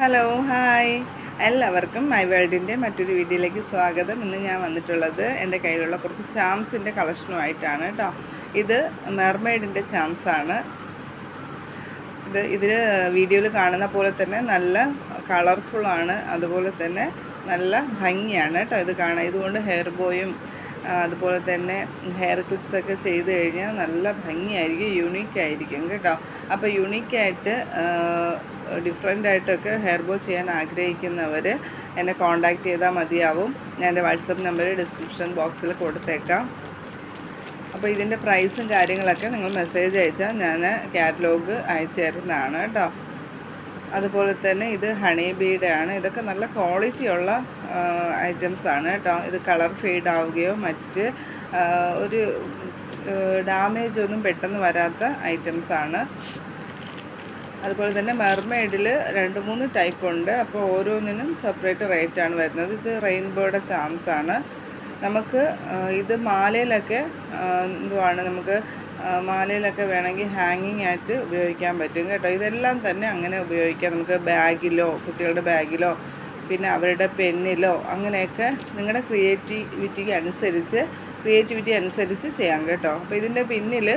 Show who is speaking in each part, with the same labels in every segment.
Speaker 1: Hello hi എല്ലാവർക്കും my വേൾഡിൻ്റെ മറ്റൊരു വീഡിയോയിലേക്ക് സ്വാഗതം. ഇന്ന് ഞാൻ വന്നിട്ടുള്ളത് എൻ്റെ കയ്യിലുള്ള കുറച്ച് ചാംസിൻ്റെ കളക്ഷനുമായിട്ടാണ് കേട്ടോ. ഇത് മെർമെയ്ഡിൻ്റെ ചാംസാണ്. ഇതിൽ വീഡിയോയിൽ കാണുന്ന പോലെ തന്നെ നല്ല കളർഫുള്ളാണ്, അതുപോലെ തന്നെ നല്ല ഭംഗിയാണ് കേട്ടോ ഇത് കാണാൻ. ഇതുകൊണ്ട് ഹെയർ ബോയും അതുപോലെ തന്നെ ഹെയർ ക്ലിപ്സൊക്കെ ചെയ്ത് കഴിഞ്ഞാൽ നല്ല ഭംഗിയായിരിക്കും, യുണീക്കായിരിക്കും കേട്ടോ. അപ്പോൾ യുണീക്കായിട്ട് ഡിഫറെൻ്റായിട്ടൊക്കെ ഹെയർ ബോ ചെയ്യാൻ ആഗ്രഹിക്കുന്നവർ എന്നെ കോൺടാക്റ്റ് ചെയ്താൽ മതിയാവും. ഞാൻ എൻ്റെ വാട്സപ്പ് നമ്പർ ഡിസ്ക്രിപ്ഷൻ ബോക്സിൽ കൊടുത്തേക്കാം. അപ്പോൾ ഇതിൻ്റെ പ്രൈസും കാര്യങ്ങളൊക്കെ നിങ്ങൾ മെസ്സേജ് അയച്ചാൽ ഞാൻ കാറ്റലോഗ് അയച്ചു തരുന്നതാണ് കേട്ടോ. അതുപോലെ തന്നെ ഇത് ഹണി ബീഡ് ആണ്. ഇതൊക്കെ നല്ല ക്വാളിറ്റിയുള്ള ഐറ്റംസാണ് കേട്ടോ. ഇത് കളർ ഫെയ്ഡ് ആവുകയോ മറ്റ് ഒരു ഡാമേജ് ഒന്നും പെട്ടെന്ന് വരാത്ത ഐറ്റംസാണ്. അതുപോലെ തന്നെ മെർമെയ്ഡിൽ 2-3 ടൈപ്പ് ഉണ്ട്. അപ്പോൾ ഓരോന്നിനും സെപ്പറേറ്റ് റേറ്റാണ് വരുന്നത്. ഇത് റെയിൻബോയുടെ ചാംസാണ്. നമുക്ക് ഇത് മാലയിലൊക്കെ നമുക്ക് മാലയിലൊക്കെ വേണമെങ്കിൽ ഹാങ്ങിങ് ആയിട്ട് ഉപയോഗിക്കാൻ പറ്റും കേട്ടോ. ഇതെല്ലാം തന്നെ അങ്ങനെ ഉപയോഗിക്കാം. നമുക്ക് ബാഗിലോ കുട്ടികളുടെ ബാഗിലോ പിന്നെ അവരുടെ പെന്നിലോ അങ്ങനെയൊക്കെ നിങ്ങളുടെ ക്രിയേറ്റിവിറ്റി അനുസരിച്ച് ചെയ്യാം കേട്ടോ. അപ്പോൾ ഇതിൻ്റെ പിന്നിൽ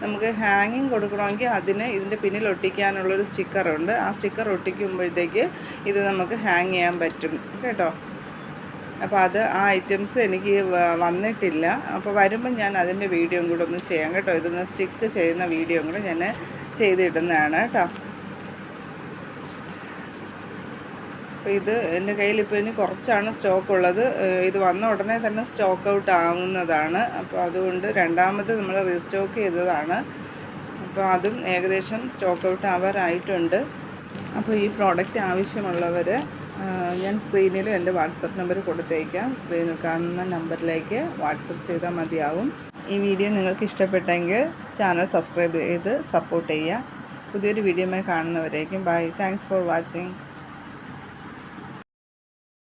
Speaker 1: നമുക്ക് ഹാങ്ങിങ് കൊടുക്കണമെങ്കിൽ അതിന് ഇതിൻ്റെ പിന്നിൽ ഒട്ടിക്കാനുള്ളൊരു സ്റ്റിക്കറുണ്ട്. ആ സ്റ്റിക്കർ ഒട്ടിക്കുമ്പോഴത്തേക്ക് ഇത് നമുക്ക് ഹാങ് ചെയ്യാൻ പറ്റും കേട്ടോ. അപ്പോൾ ആ ഐറ്റംസ് എനിക്ക് വന്നിട്ടില്ല. അപ്പോൾ വരുമ്പോൾ ഞാൻ അതിൻ്റെ വീഡിയോയും കൂടെ ഒന്ന് ചെയ്യാം കേട്ടോ. ഇതൊന്ന് സ്റ്റിക്ക് ചെയ്യുന്ന വീഡിയോയും കൂടെ ഞാൻ ചെയ്തിടുന്നതാണ് കേട്ടോ. അപ്പോൾ ഇത് എൻ്റെ കയ്യിൽ ഇപ്പോൾ ഇനി കുറച്ചാണ് സ്റ്റോക്ക് ഉള്ളത്. ഇത് വന്ന ഉടനെ തന്നെ സ്റ്റോക്ക് ഔട്ട് ആവുന്നതാണ്. അപ്പോൾ അതുകൊണ്ട് രണ്ടാമത് നമ്മൾ റീസ്റ്റോക്ക് ചെയ്തതാണ്. അപ്പോൾ അതും ഏകദേശം സ്റ്റോക്ക് ഔട്ട് ആവാറായിട്ടുണ്ട്. അപ്പോൾ ഈ പ്രോഡക്റ്റ് ആവശ്യമുള്ളവർ ഞാൻ സ്ക്രീനിൽ എൻ്റെ വാട്സപ്പ് നമ്പർ കൊടുത്തേക്കാം. സ്ക്രീനിൽ കാണുന്ന നമ്പറിലേക്ക് വാട്സപ്പ് ചെയ്താൽ മതിയാവും. ഈ വീഡിയോ നിങ്ങൾക്ക് ഇഷ്ടപ്പെട്ടെങ്കിൽ ചാനൽ സബ്സ്ക്രൈബ് ചെയ്ത് സപ്പോർട്ട് ചെയ്യുക. പുതിയൊരു വീഡിയോയുമായി കാണുന്നവരേക്കും ബൈ. Thanks for watching.